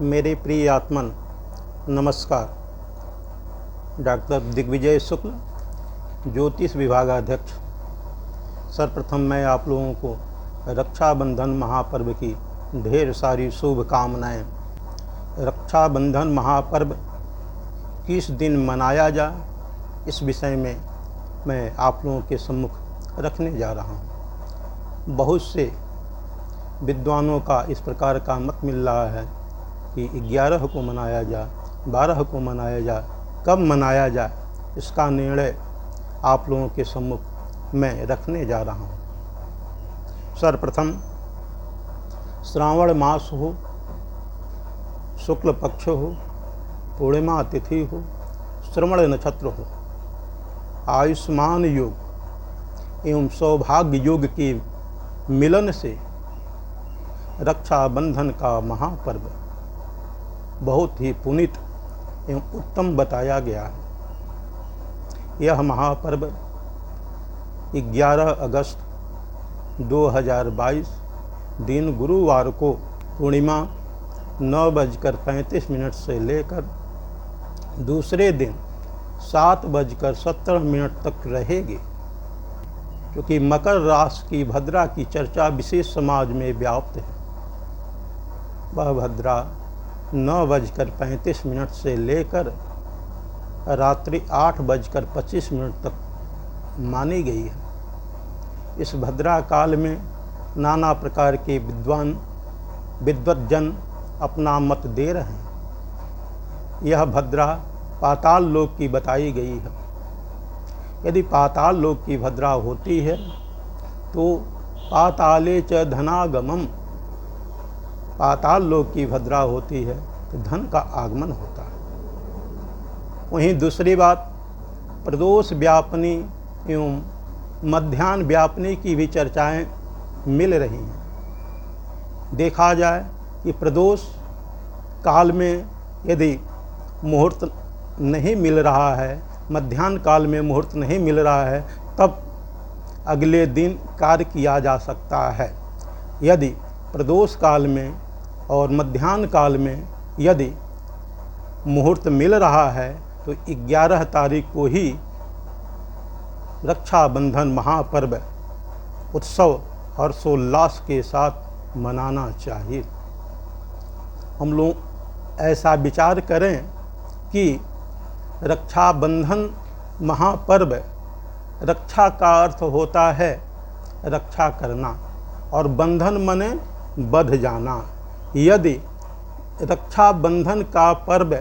मेरे प्रिय आत्मन, नमस्कार। डॉक्टर दिग्विजय शुक्ल, ज्योतिष विभागाध्यक्ष। सर्वप्रथम मैं आप लोगों को रक्षाबंधन महापर्व की ढेर सारी शुभकामनाएं। रक्षाबंधन महापर्व किस दिन मनाया जाए, इस विषय में मैं आप लोगों के सम्मुख रखने जा रहा हूं। बहुत से विद्वानों का इस प्रकार का मत मिल रहा है कि 11 को मनाया जाए, 12 को मनाया जाए, कब मनाया जाए, इसका निर्णय आप लोगों के सम्मुख मैं रखने जा रहा हूँ। सर्वप्रथम श्रावण मास हो, शुक्ल पक्ष हो, पूर्णिमा तिथि हो, श्रवण नक्षत्र हो, आयुष्मान योग एवं सौभाग्य योग के मिलन से रक्षाबंधन का महापर्व बहुत ही पुनीत एवं उत्तम बताया गया है। यह महापर्व 11 अगस्त 2022 दिन गुरुवार को पूर्णिमा 9:35 से लेकर दूसरे दिन 7:17 तक रहेगी। क्योंकि मकर राशि की भद्रा की चर्चा विशेष समाज में व्याप्त है। वह भद्रा 9:35 से लेकर रात्रि 8:25 तक मानी गई है। इस भद्रा काल में नाना प्रकार के विद्वज्जन अपना मत दे रहे हैं। यह भद्रा पाताल लोक की बताई गई है। यदि पाताल लोक की भद्रा होती है तो पाताले च धनागमम, पाताल लोक की भद्रा होती है तो धन का आगमन होता है। वहीं दूसरी बात, प्रदोष व्यापनी एवं मध्याह्न व्यापनी की भी चर्चाएं मिल रही हैं। देखा जाए कि प्रदोष काल में यदि मुहूर्त नहीं मिल रहा है, मध्याह्न काल में मुहूर्त नहीं मिल रहा है, तब अगले दिन कार्य किया जा सकता है। यदि प्रदोष काल में और मध्याह्न काल में यदि मुहूर्त मिल रहा है तो 11 तारीख को ही रक्षाबंधन महापर्व उत्सव हर्षोल्लास के साथ मनाना चाहिए। हम लोग ऐसा विचार करें कि रक्षाबंधन महापर्व, रक्षा का अर्थ होता है रक्षा करना, और बंधन मने बंध जाना। यदि रक्षाबंधन का पर्व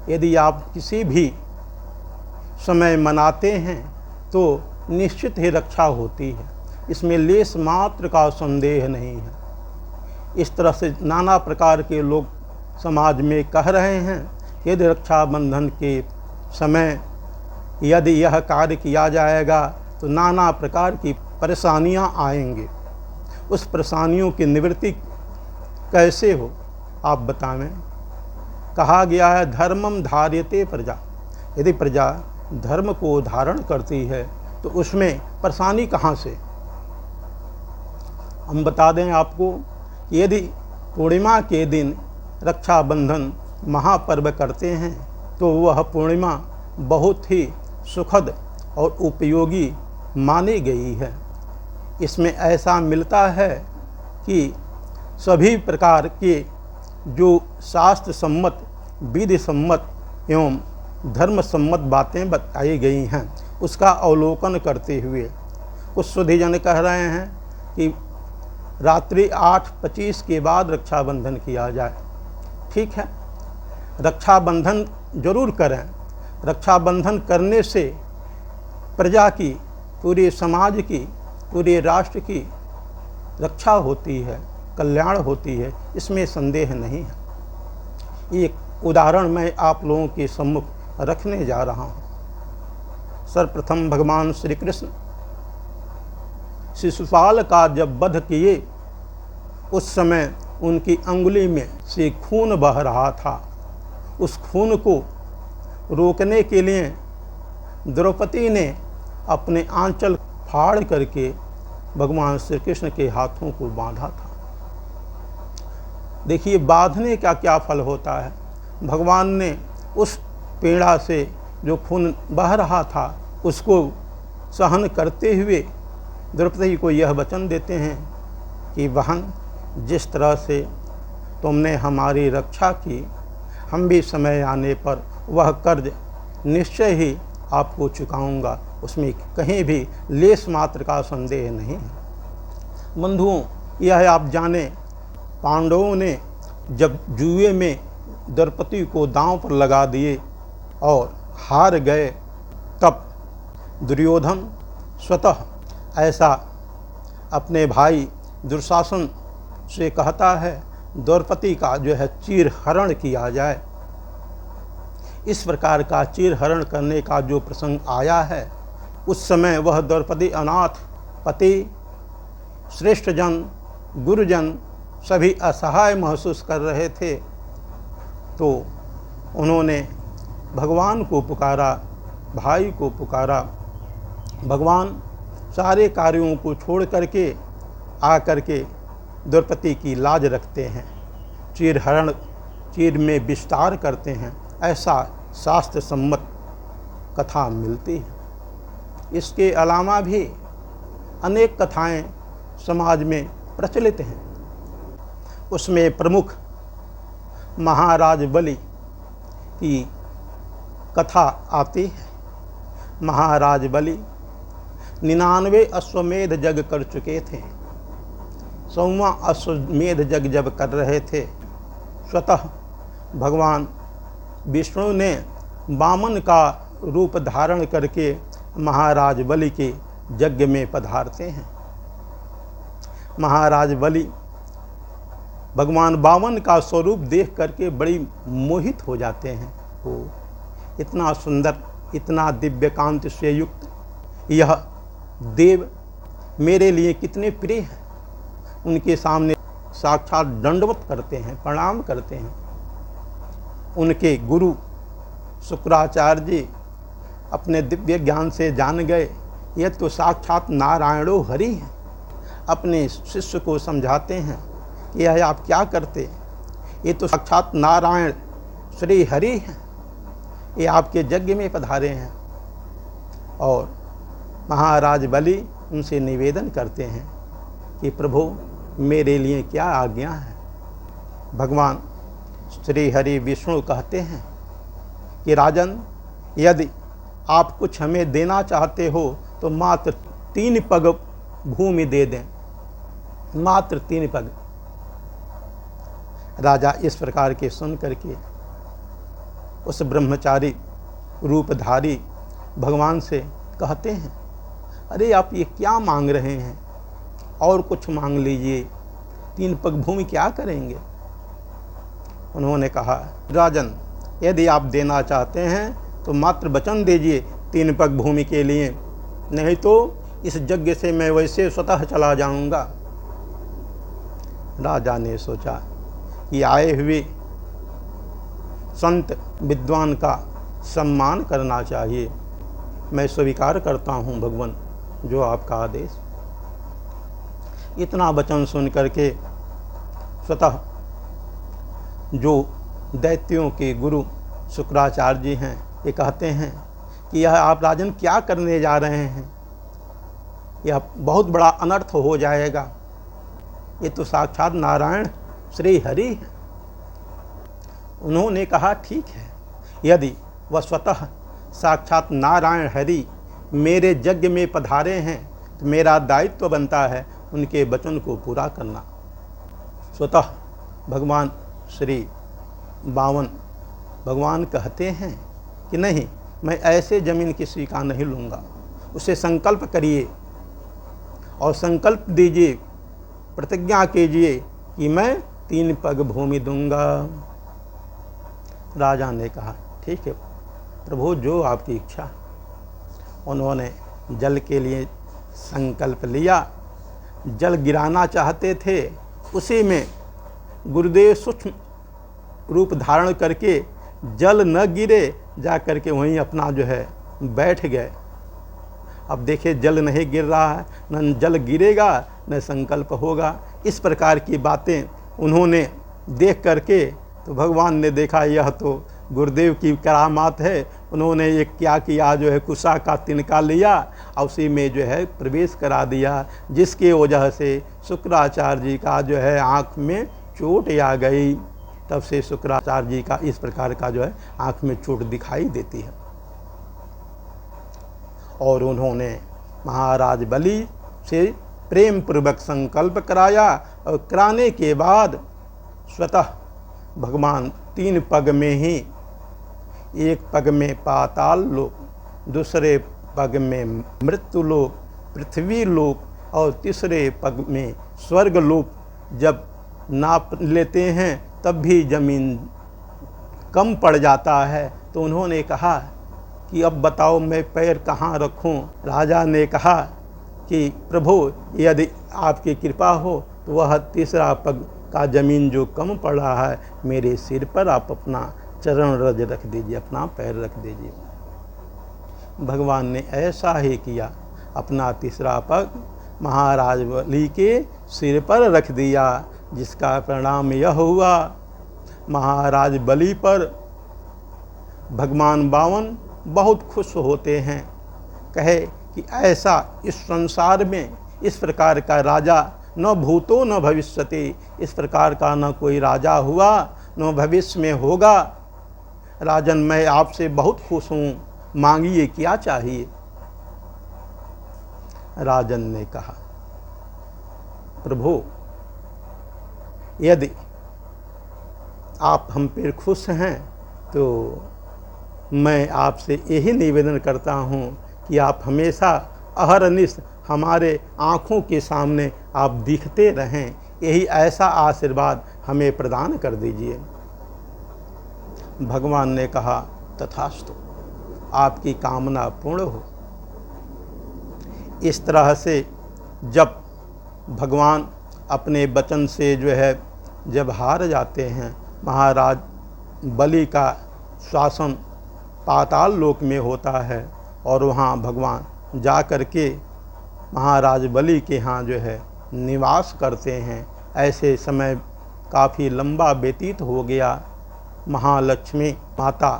यदि आप किसी भी समय मनाते हैं तो निश्चित ही रक्षा होती है, इसमें लेश मात्र का संदेह नहीं है। इस तरह से नाना प्रकार के लोग समाज में कह रहे हैं, यदि रक्षाबंधन के समय यदि यह कार्य किया जाएगा तो नाना प्रकार की परेशानियां आएंगी। उस परेशानियों की निवृत्ति कैसे हो, आप बतावें। कहा गया है धर्मम धार्यते प्रजा। यदि प्रजा धर्म को धारण करती है तो उसमें परेशानी कहाँ से। हम बता दें आपको, यदि पूर्णिमा के दिन रक्षाबंधन महापर्व करते हैं तो वह पूर्णिमा बहुत ही सुखद और उपयोगी मानी गई है। इसमें ऐसा मिलता है कि सभी प्रकार के जो शास्त्र सम्मत, विधि सम्मत एवं धर्म सम्मत बातें बताई गई हैं, उसका अवलोकन करते हुए कुछ सुधीजन कह रहे हैं कि रात्रि 8:25 के बाद रक्षाबंधन किया जाए। ठीक है, रक्षाबंधन जरूर करें। रक्षाबंधन करने से प्रजा की, पूरे समाज की, पूरे राष्ट्र की रक्षा होती है, कल्याण होती है, इसमें संदेह नहीं है। एक उदाहरण मैं आप लोगों के सम्मुख रखने जा रहा हूँ। सर्वप्रथम भगवान श्री कृष्ण शिशुपाल का जब वध किए, उस समय उनकी अंगुली में से खून बह रहा था। उस खून को रोकने के लिए द्रौपदी ने अपने आंचल फाड़ करके भगवान श्री कृष्ण के हाथों को बांधा था। देखिए बांधने का क्या फल होता है। भगवान ने उस पीड़ा से जो खून बह रहा था उसको सहन करते हुए द्रौपदी को यह वचन देते हैं कि बहन, जिस तरह से तुमने हमारी रक्षा की, हम भी समय आने पर वह कर्ज निश्चय ही आपको चुकाऊंगा, उसमें कहीं भी लेस मात्र का संदेह नहीं है। बंधुओं, यह आप जाने, पांडवों ने जब जुए में द्रौपदी को दांव पर लगा दिए और हार गए, तब दुर्योधन स्वतः ऐसा अपने भाई दुशासन से कहता है, द्रौपदी का जो है चीरहरण किया जाए। इस प्रकार का चीरहरण करने का जो प्रसंग आया है, उस समय वह द्रौपदी अनाथ, पति, श्रेष्ठ जन, गुरुजन सभी असहाय महसूस कर रहे थे। तो उन्होंने भगवान को पुकारा, भाई को पुकारा। भगवान सारे कार्यों को छोड़ करके आकर के द्रौपदी की लाज रखते हैं, चीरहरण, चीर में विस्तार करते हैं, ऐसा शास्त्र सम्मत कथा मिलती है। इसके अलावा भी अनेक कथाएं समाज में प्रचलित हैं। उसमें प्रमुख महाराज बलि की कथा आती है। महाराज बलि 99 अश्वमेध यज्ञ कर चुके थे। 100वां अश्वमेध यज्ञ जब कर रहे थे, स्वतः भगवान विष्णु ने वामन का रूप धारण करके महाराज बलि के यज्ञ में पधारते हैं। महाराज बलि भगवान वामन का स्वरूप देख करके बड़ी मोहित हो जाते हैं। वो इतना सुंदर, इतना दिव्य कांति से युक्त यह देव मेरे लिए कितने प्रिय हैं। उनके सामने साक्षात दंडवत करते हैं, प्रणाम करते हैं। उनके गुरु शुक्राचार्य जी अपने दिव्य ज्ञान से जान गए, यह तो साक्षात नारायणो हरि हैं। अपने शिष्य को समझाते हैं कि यह आप क्या करते, ये तो साक्षात नारायण श्री हरि हैं, ये आपके यज्ञ में पधारे हैं। और महाराज बलि उनसे निवेदन करते हैं कि प्रभु मेरे लिए क्या आज्ञा है। भगवान श्री हरि विष्णु कहते हैं कि राजन, यदि आप कुछ हमें देना चाहते हो तो मात्र 3 पग भूमि दे दें, मात्र 3 पग। राजा इस प्रकार के सुन करके उस ब्रह्मचारी रूपधारी भगवान से कहते हैं, अरे आप ये क्या मांग रहे हैं, और कुछ मांग लीजिए, 3 पग भूमि क्या करेंगे। उन्होंने कहा, राजन यदि आप देना चाहते हैं तो मात्र वचन दीजिए 3 पग भूमि के लिए, नहीं तो इस यज्ञ से मैं वैसे स्वतः चला जाऊंगा। राजा ने सोचा कि आए हुए संत विद्वान का सम्मान करना चाहिए, मैं स्वीकार करता हूँ भगवान जो आपका आदेश। इतना वचन सुन करके स्वतः जो दैत्यों के गुरु शुक्राचार्य जी हैं, ये कहते हैं कि यह आप राजन क्या करने जा रहे हैं, यह बहुत बड़ा अनर्थ हो जाएगा। ये तो साक्षात नारायण श्री हरि है। उन्होंने कहा, ठीक है, यदि वह स्वतः साक्षात नारायण हरि मेरे यज्ञ में पधारे हैं तो मेरा दायित्व बनता है उनके वचन को पूरा करना। स्वतः भगवान श्री वामन भगवान कहते हैं कि नहीं, मैं ऐसे जमीन किसी का नहीं लूँगा। उसे संकल्प करिए और संकल्प दीजिए, प्रतिज्ञा कीजिए कि मैं 3 पग भूमि दूंगा। राजा ने कहा, ठीक है प्रभु, जो आपकी इच्छा। उन्होंने जल के लिए संकल्प लिया, जल गिराना चाहते थे, उसी में गुरुदेव सूक्ष्म रूप धारण करके जल न गिरे, जा करके वहीं अपना जो है बैठ गए। अब देखिए जल नहीं गिर रहा है, न जल गिरेगा न संकल्प होगा। इस प्रकार की बातें उन्होंने देख करके तो भगवान ने देखा यह तो गुरुदेव की करामात है। उन्होंने ये क्या किया, जो है कुशा का तिनका लिया और उसी में जो है प्रवेश करा दिया, जिसके वजह से शुक्राचार्य जी का जो है आँख में चोट आ गई। तब से शुक्राचार्य जी का इस प्रकार का जो है आँख में चोट दिखाई देती है। और उन्होंने महाराज बलि से प्रेम पूर्वक संकल्प कराया और कराने के बाद स्वतः भगवान 3 पग में ही, एक पग में पाताल लोक, दूसरे पग में मृत्यु लोक, पृथ्वी लोक और तीसरे पग में स्वर्ग लोक जब नाप लेते हैं तब भी जमीन कम पड़ जाता है। तो उन्होंने कहा कि अब बताओ मैं पैर कहाँ रखूं। राजा ने कहा कि प्रभु यदि आपकी कृपा हो तो वह तीसरा पग का जमीन जो कम पड़ रहा है मेरे सिर पर आप अपना चरण रज रख दीजिए, अपना पैर रख दीजिए। भगवान ने ऐसा ही किया, अपना तीसरा पग महाराज बलि के सिर पर रख दिया, जिसका परिणाम यह हुआ महाराज बलि पर भगवान बामन बहुत खुश होते हैं। कहे कि ऐसा इस संसार में इस प्रकार का राजा न भूतो न भविष्यति, इस प्रकार का न कोई राजा हुआ न भविष्य में होगा। राजन मैं आपसे बहुत खुश हूँ, मांगिए क्या चाहिए। राजन ने कहा प्रभु यदि आप हम पर खुश हैं तो मैं आपसे यही निवेदन करता हूँ कि आप हमेशा अहरनिश हमारे आँखों के सामने आप दिखते रहें, यही ऐसा आशीर्वाद हमें प्रदान कर दीजिए। भगवान ने कहा तथास्तु, आपकी कामना पूर्ण हो। इस तरह से जब भगवान अपने वचन से जो है जब हार जाते हैं, महाराज बलि का शासन पाताल लोक में होता है और वहाँ भगवान जा कर के महाराज बलि के यहाँ जो है निवास करते हैं। ऐसे समय काफ़ी लंबा व्यतीत हो गया। महालक्ष्मी माता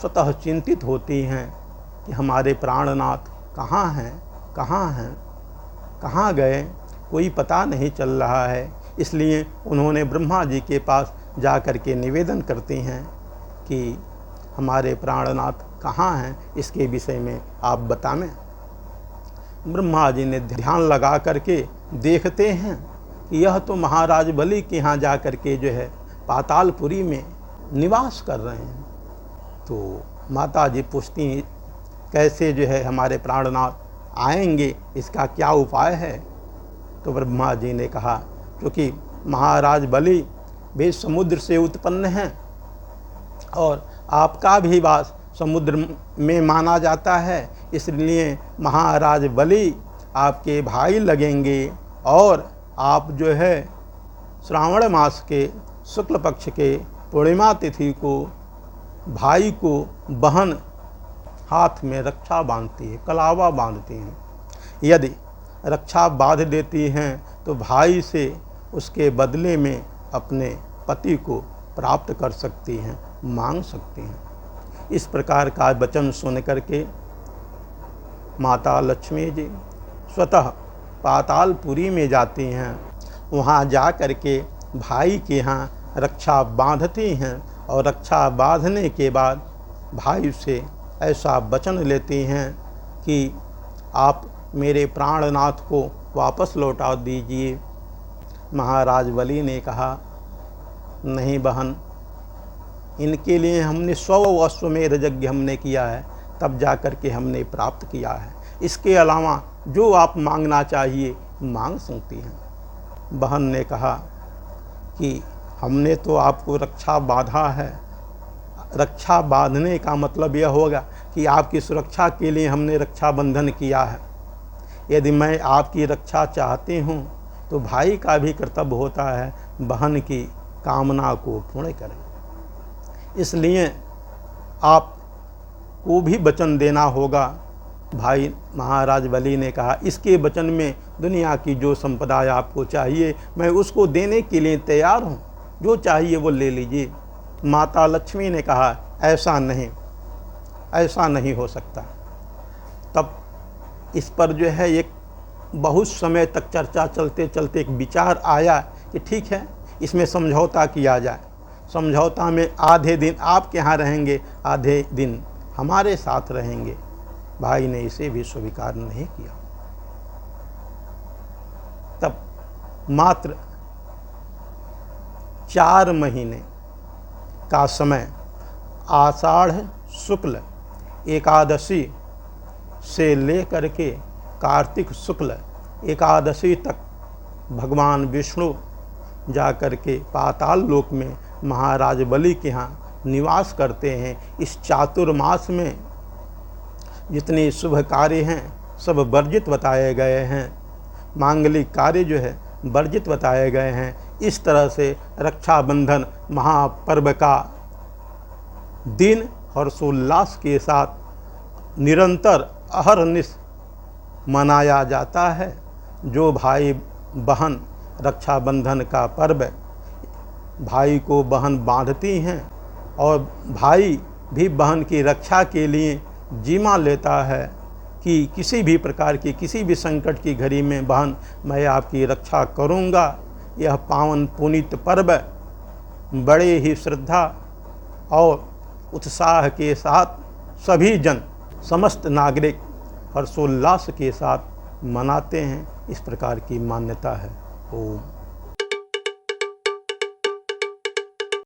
स्वतः चिंतित होती हैं कि हमारे प्राणनाथ कहाँ हैं, कहाँ हैं, कहाँ गए, कोई पता नहीं चल रहा है। इसलिए उन्होंने ब्रह्मा जी के पास जा कर के निवेदन करते हैं कि हमारे प्राणनाथ कहाँ हैं, इसके विषय में आप बताएं। ब्रह्मा जी ने ध्यान लगा करके देखते हैं कि यह तो महाराज बलि के यहाँ जा कर के जो है पातालपुरी में निवास कर रहे हैं। तो माता जी पूछती हैं कैसे जो है हमारे प्राणनाथ आएंगे, इसका क्या उपाय है। तो ब्रह्मा जी ने कहा क्योंकि महाराज बलि भी समुद्र से उत्पन्न हैं और आपका भी वास समुद्र में माना जाता है, इसलिए महाराज बलि आपके भाई लगेंगे और आप जो है श्रावण मास के शुक्ल पक्ष के पूर्णिमा तिथि को भाई को बहन हाथ में रक्षा बांधती है, कलावा बांधती हैं। यदि रक्षा बांध देती हैं तो भाई से उसके बदले में अपने पति को प्राप्त कर सकती हैं, मांग सकती हैं। इस प्रकार का वचन सुन करके माता लक्ष्मी जी स्वतः पातालपुरी में जाती हैं। वहाँ जा कर के भाई के यहाँ रक्षा बांधती हैं और रक्षा बांधने के बाद भाई से ऐसा वचन लेती हैं कि आप मेरे प्राणनाथ को वापस लौटा दीजिए। महाराज बलि ने कहा नहीं बहन, इनके लिए हमने 100 अश्वमेध यज्ञ हमने किया है, तब जा कर के हमने प्राप्त किया है। इसके अलावा जो आप मांगना चाहिए मांग सकती हैं। बहन ने कहा कि हमने तो आपको रक्षा बांधा है, रक्षा बांधने का मतलब यह होगा कि आपकी सुरक्षा के लिए हमने रक्षा बंधन किया है। यदि मैं आपकी रक्षा चाहती हूँ तो भाई का भी कर्तव्य होता है बहन की कामना को पूर्ण करें। इसलिए आपको भी वचन देना होगा। भाई महाराज बलि ने कहा इसके वचन में दुनिया की जो संपदा आपको चाहिए मैं उसको देने के लिए तैयार हूँ। जो चाहिए वो ले लीजिए। माता लक्ष्मी ने कहा ऐसा नहीं हो सकता। तब इस पर जो है एक बहुत समय तक चर्चा चलते चलते एक विचार आया कि ठीक है, इसमें समझौता किया जाए। समझौता में आधे दिन आपके यहाँ रहेंगे, आधे दिन हमारे साथ रहेंगे। भाई ने इसे भी स्वीकार नहीं किया। तब मात्र 4 महीने का समय आषाढ़ शुक्ल एकादशी से लेकर के कार्तिक शुक्ल एकादशी तक भगवान विष्णु जाकर के पाताल लोक में महाराज बलि के यहाँ निवास करते हैं। इस चातुर्मास में जितने शुभ कार्य हैं सब वर्जित बताए गए हैं, मांगलिक कार्य जो है वर्जित बताए गए हैं। इस तरह से रक्षाबंधन महापर्व का दिन हर्षोल्लास के साथ निरंतर अहरनिश मनाया जाता है। जो भाई बहन रक्षाबंधन का पर्व भाई को बहन बांधती हैं और भाई भी बहन की रक्षा के लिए जिम्मा लेता है कि किसी भी प्रकार की किसी भी संकट की घड़ी में बहन मैं आपकी रक्षा करूंगा। यह पावन पुनीत पर्व बड़े ही श्रद्धा और उत्साह के साथ सभी जन समस्त नागरिक हर्षोल्लास के साथ मनाते हैं। इस प्रकार की मान्यता है। ओम।